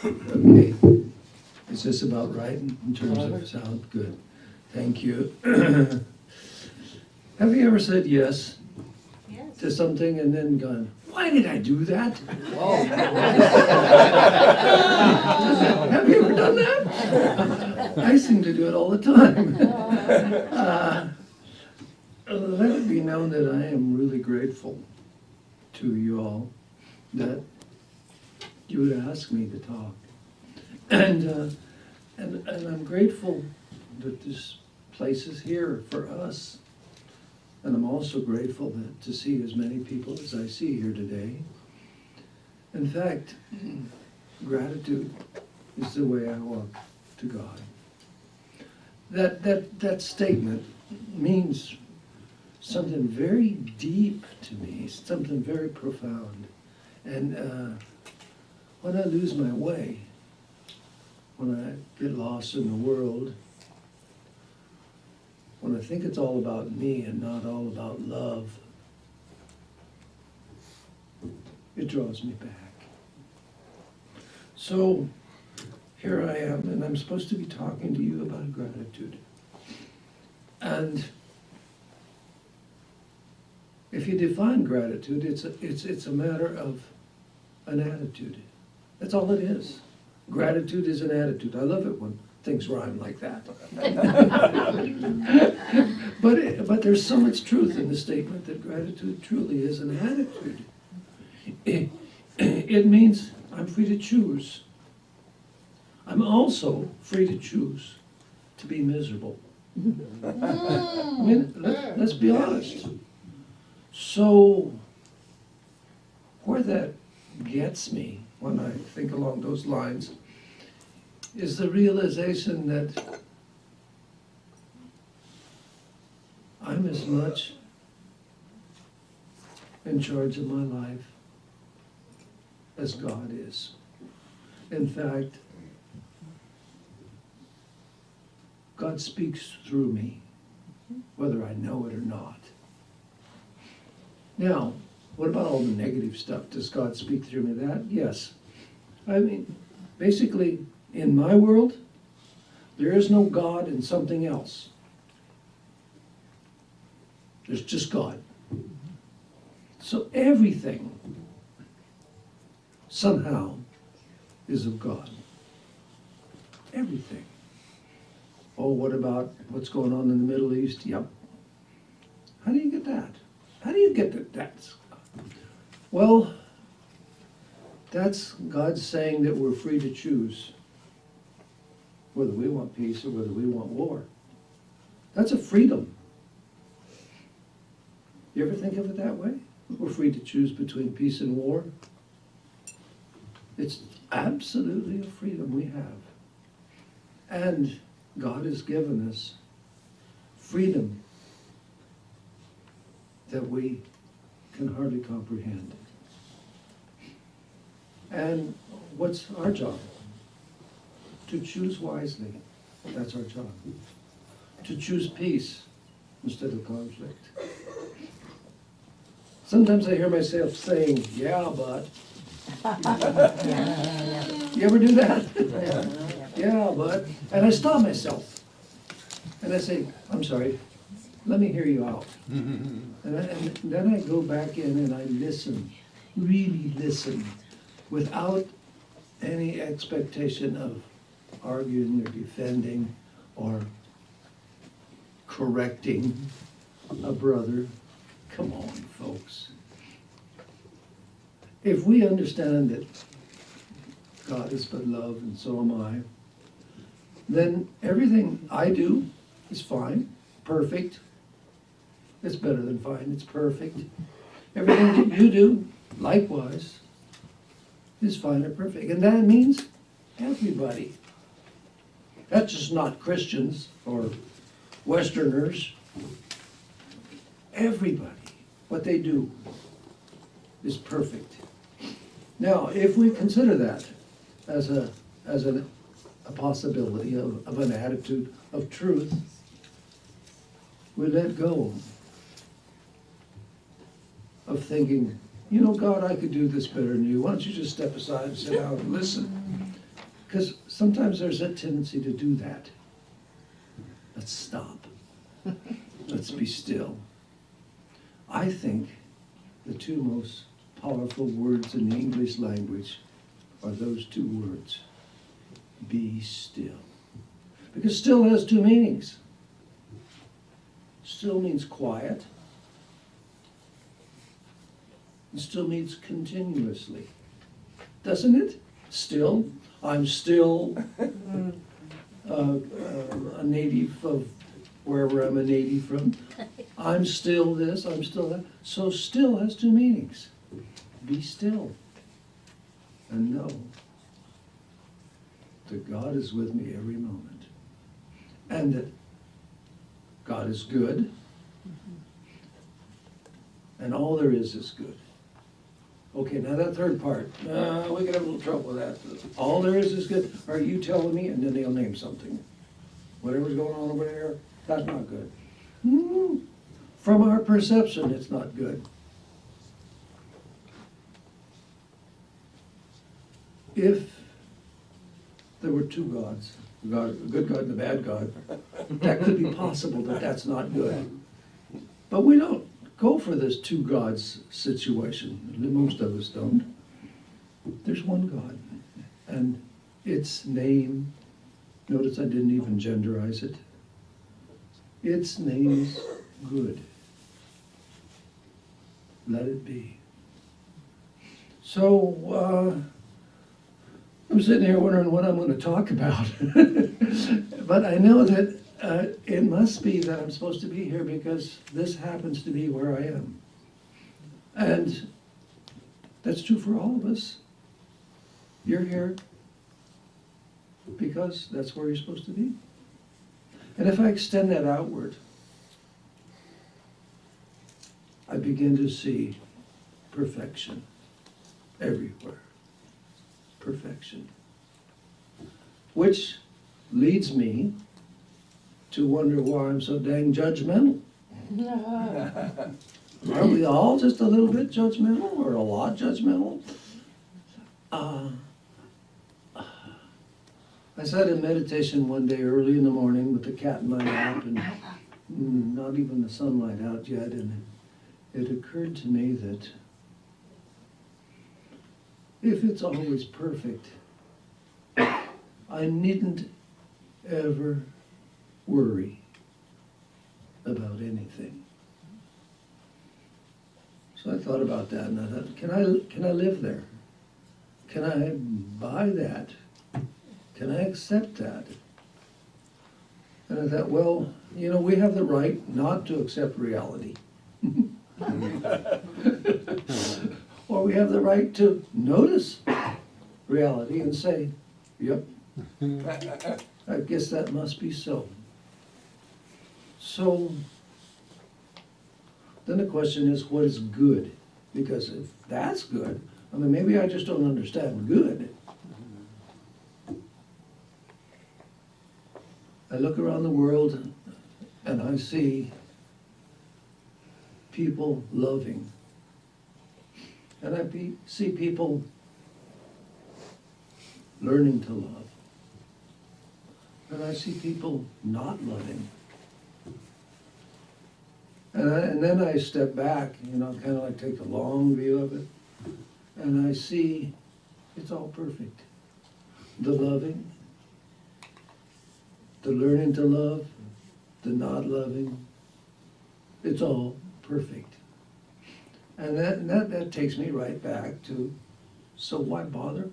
Okay, is this about right in terms of sound? Good, thank you. Have you ever said yes Yes. to something and then gone, why did I do that? Have you ever done that? I seem to do it all the time. Let it be known that I am really grateful to you all that you would ask me to talk. And I'm grateful that this place is here for us. And I'm also grateful to see as many people as I see here today. In fact, gratitude is the way I walk to God. That statement means something very deep to me, something very profound. And when I lose my way, when I get lost in the world, when I think it's all about me and not all about love, it draws me back. So here I am, and I'm supposed to be talking to you about gratitude. And if you define gratitude, it's a matter of an attitude. That's all it is. Gratitude is an attitude. I love it when things rhyme like that. But there's so much truth in the statement that gratitude truly is an attitude. It means I'm free to choose. I'm also free to choose to be miserable. I mean, let's be honest. So, where that gets me when I think along those lines is the realization that I'm as much in charge of my life as God is. In fact, God speaks through me, whether I know it or not. Now, what about all the negative stuff? Does God speak through me? That? Yes. I mean, basically, in my world, there is no God and something else. There's just God. So everything somehow is of God. Everything. Oh, what about what's going on in the Middle East? Yep. How do you get that? How do you get that? Well, that's God saying that we're free to choose whether we want peace or whether we want war. That's a freedom. You ever think of it that way? We're free to choose between peace and war. It's absolutely a freedom we have. And God has given us freedom that we can hardly comprehend. And what's our job? To choose wisely. That's our job. To choose peace instead of conflict. Sometimes I hear myself saying, yeah, but. You ever do that? Yeah, but. And I stop myself. And I say, I'm sorry, let me hear you out. And then I go back in and I listen, really listen, without any expectation of arguing or defending or correcting a brother. Come on, folks. If we understand that God is but love and so am I, then everything I do is fine, perfect. It's better than fine, it's perfect. Everything that you do, likewise, is fine or perfect. And that means everybody. That's just not Christians or Westerners. Everybody. What they do is perfect. Now, if we consider that as a possibility of an attitude of truth, we let go of thinking, you know, God, I could do this better than you. Why don't you just step aside and sit down and listen? Because sometimes there's a tendency to do that. Let's stop. Let's be still. I think the two most powerful words in the English language are those two words. Be still. Because still has two meanings. Still means quiet. It still means continuously. Doesn't it? Still. I'm still a native of wherever I'm a native from. I'm still this, I'm still that. So still has two meanings. Be still and know that God is with me every moment. And that God is good. And all there is good. Okay, now that third part, we could have a little trouble with that. All there is good. Are you telling me? And then they'll name something. Whatever's going on over there, that's not good. From our perception, it's not good. If there were two gods, a good God and a bad God, that could be possible, but that's not good. But we don't go for this two gods situation. Most of us don't. There's one God, and its name, notice I didn't even genderize it. Its name's good. Let it be. So, I'm sitting here wondering what I'm going to talk about. But I know that it must be that I'm supposed to be here because this happens to be where I am. And that's true for all of us. You're here because that's where you're supposed to be. And if I extend that outward, I begin to see perfection everywhere. Perfection. Which leads me to wonder why I'm so dang judgmental. Are we all just a little bit judgmental or a lot judgmental? I sat in meditation one day early in the morning with the cat in my lap and not even the sunlight out yet, and it occurred to me that if it's always perfect, I needn't ever worry about anything. So I thought about that, and I thought, can I live there? Can I buy that? Can I accept that? And I thought, well, you know, we have the right not to accept reality. Or we have the right to notice reality and say, yep, I guess that must be so. So then the question is, what is good? Because if that's good, I mean, maybe I just don't understand good. I look around the world and I see people loving. And I see people learning to love. And I see people not loving. And then I step back, you know, kind of like take a long view of it. And I see it's all perfect. The loving, the learning to love, the not loving, it's all perfect. And that takes me right back to, so why bother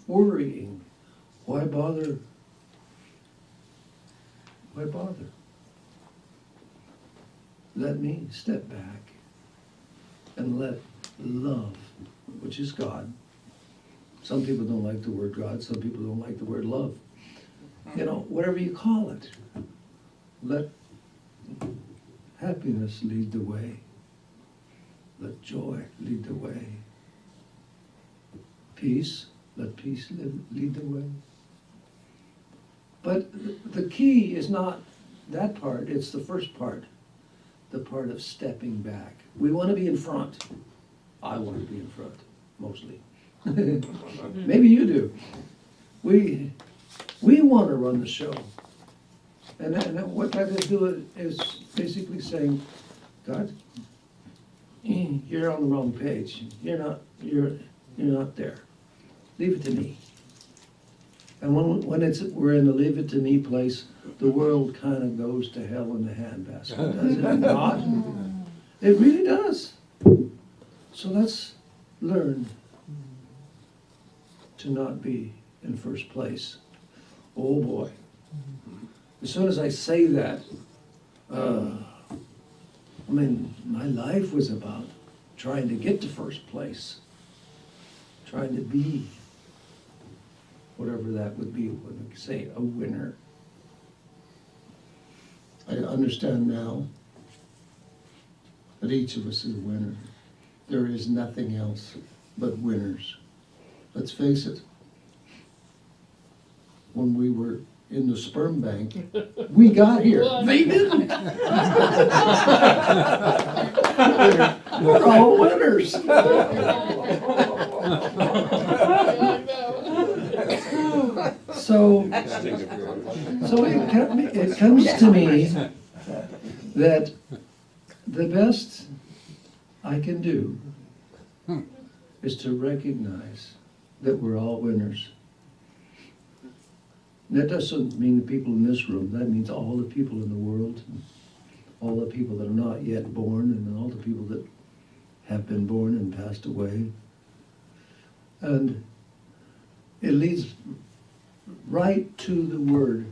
worrying? Why bother? Why bother? Let me step back and let love, which is God. Some people don't like the word God, some people don't like the word love. You know, whatever you call it, let happiness lead the way. Let joy lead the way. Peace, let peace lead the way. But the key is not that part, it's the first part, the part of stepping back. We want to be in front. I want to be in front, mostly. Maybe you do. We want to run the show. And what that is doing is basically saying, God, you're on the wrong page. You're not there. Leave it to me. And when we're in the leave it to me place, the world kind of goes to hell in a handbasket, does it not? It really does. So let's learn to not be in first place. Oh boy. As soon as I say that, my life was about trying to get to first place, trying to be whatever that would be when we say a winner. I understand now that each of us is a winner. There is nothing else but winners. Let's face it, when we were in the sperm bank, we got here. They didn't. We're all winners. So it comes to me that the best I can do is to recognize that we're all winners. That doesn't mean the people in this room. That means all the people in the world, all the people that are not yet born, and all the people that have been born and passed away. And it leads right to the word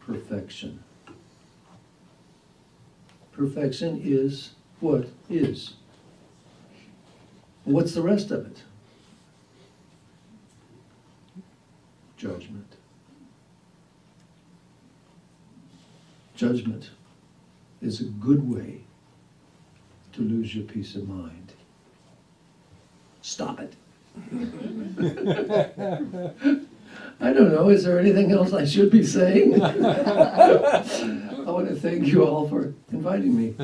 perfection. Perfection is what is. What's the rest of it? Judgment. Judgment is a good way to lose your peace of mind. Stop it. I don't know, is there anything else I should be saying? I want to thank you all for inviting me.